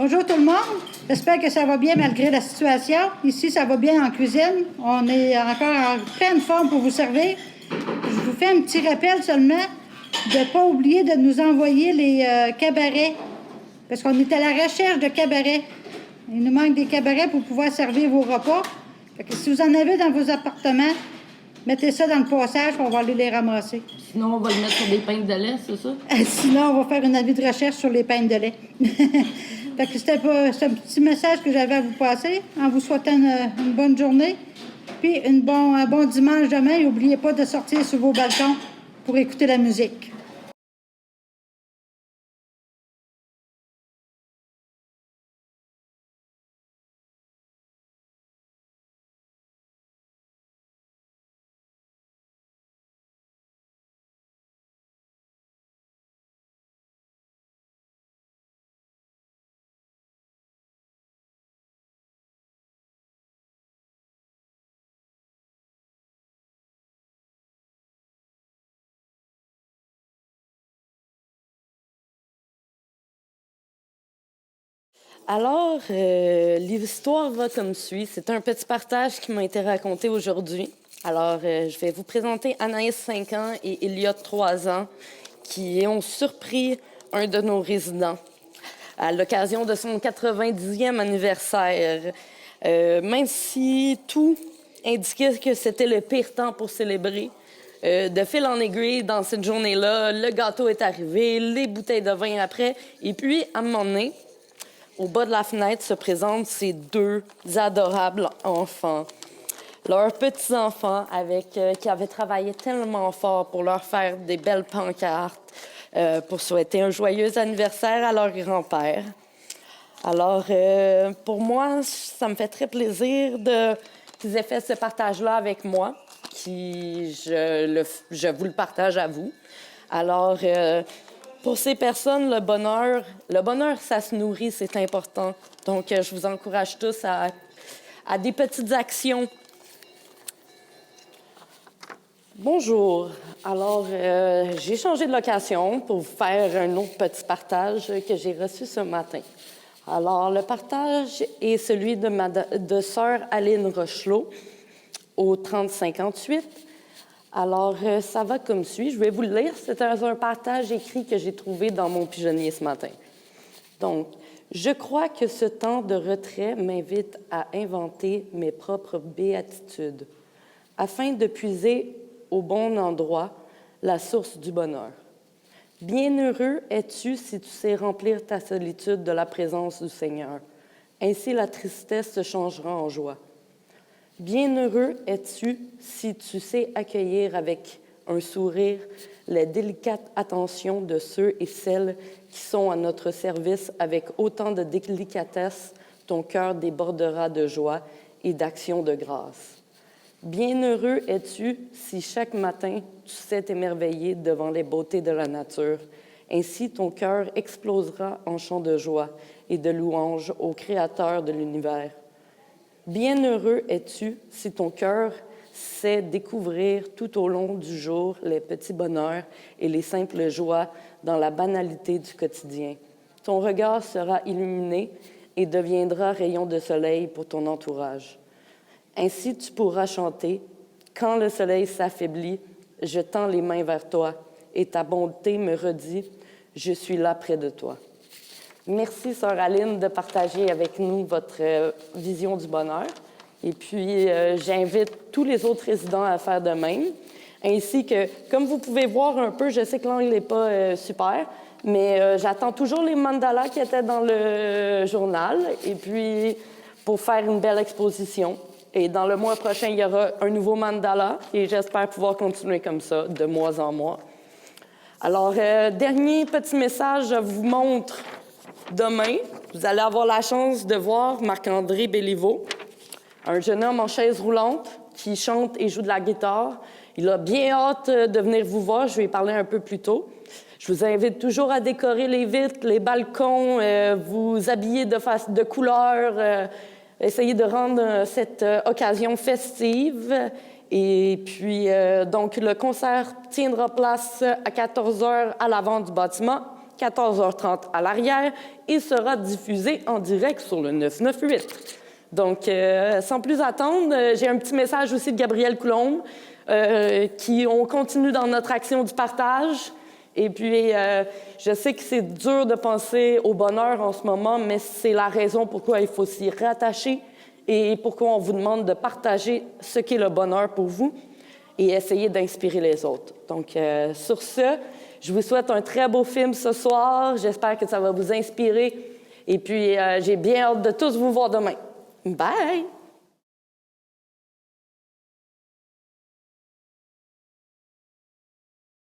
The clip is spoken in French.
Bonjour tout le monde. J'espère que ça va bien malgré la situation. Ici, ça va bien en cuisine. On est encore en pleine forme pour vous servir. Je vous fais un petit rappel seulement de ne pas oublier de nous envoyer les cabarets. Parce qu'on est à la recherche de cabarets. Il nous manque des cabarets pour pouvoir servir vos repas. Fait que si vous en avez dans vos appartements, mettez ça dans le passage, on va aller les ramasser. Sinon, on va le mettre sur des pintes de lait, c'est ça? Sinon, on va faire une avis de recherche sur les pintes de lait. Fait que c'était un petit message que j'avais à vous passer en vous souhaitant une bonne journée. Puis un bon dimanche demain. Et n'oubliez pas de sortir sur vos balcons pour écouter la musique. Alors, l'histoire va comme suit. C'est un petit partage qui m'a été raconté aujourd'hui. Alors, je vais vous présenter Anaïs, 5 ans, et Elliot, 3 ans, qui ont surpris un de nos résidents à l'occasion de son 90e anniversaire. Même si tout indiquait que c'était le pire temps pour célébrer, de fil en aiguille, dans cette journée-là, le gâteau est arrivé, les bouteilles de vin après, et puis, à un moment donné, au bas de la fenêtre se présentent ces deux adorables enfants. Leurs petits-enfants qui avaient travaillé tellement fort pour leur faire des belles pancartes, pour souhaiter un joyeux anniversaire à leur grand-père. Alors, pour moi, ça me fait très plaisir qu'ils aient fait ce partage-là avec moi, je vous le partage à vous. Alors, pour ces personnes, le bonheur, ça se nourrit, c'est important. Donc, je vous encourage tous à des petites actions. Bonjour. Alors, j'ai changé de location pour vous faire un autre petit partage que j'ai reçu ce matin. Alors, le partage est celui de sœur Aline Rochelot, au 3058. Alors, ça va comme suit. Je vais vous le lire. C'est un partage écrit que j'ai trouvé dans mon pigeonnier ce matin. Donc, je crois que ce temps de retrait m'invite à inventer mes propres béatitudes, afin de puiser au bon endroit la source du bonheur. Bienheureux es-tu si tu sais remplir ta solitude de la présence du Seigneur. Ainsi, la tristesse se changera en joie. Bienheureux es-tu si tu sais accueillir avec un sourire les délicates attentions de ceux et celles qui sont à notre service avec autant de délicatesse, ton cœur débordera de joie et d'action de grâce. Bienheureux es-tu si chaque matin tu sais t'émerveiller devant les beautés de la nature. Ainsi ton cœur explosera en chants de joie et de louange au Créateur de l'univers. Bienheureux es-tu si ton cœur sait découvrir tout au long du jour les petits bonheurs et les simples joies dans la banalité du quotidien. Ton regard sera illuminé et deviendra rayon de soleil pour ton entourage. Ainsi tu pourras chanter « Quand le soleil s'affaiblit, je tends les mains vers toi et ta bonté me redit « Je suis là près de toi ». Merci, sœur Aline, de partager avec nous votre vision du bonheur. Et puis, j'invite tous les autres résidents à faire de même. Ainsi que, comme vous pouvez voir un peu, je sais que l'angle n'est pas super, mais j'attends toujours les mandalas qui étaient dans le journal. Et puis, pour faire une belle exposition. Et dans le mois prochain, il y aura un nouveau mandala et j'espère pouvoir continuer comme ça, de mois en mois. Alors, dernier petit message, je vous montre. Demain, vous allez avoir la chance de voir Marc-André Béliveau, un jeune homme en chaise roulante qui chante et joue de la guitare. Il a bien hâte de venir vous voir. Je vais y parler un peu plus tôt. Je vous invite toujours à décorer les vitres, les balcons, vous habiller de couleurs, essayer de rendre cette occasion festive. Et puis, donc, le concert tiendra place à 14h à l'avant du bâtiment. 14h30 à l'arrière et sera diffusé en direct sur le 998. Donc, sans plus attendre, j'ai un petit message aussi de Gabrielle Coulombe, on continue dans notre action du partage. Et puis, je sais que c'est dur de penser au bonheur en ce moment, mais c'est la raison pourquoi il faut s'y rattacher et pourquoi on vous demande de partager ce qu'est le bonheur pour vous et essayer d'inspirer les autres. Donc, sur ce, je vous souhaite un très beau film ce soir. J'espère que ça va vous inspirer. Et puis, j'ai bien hâte de tous vous voir demain. Bye!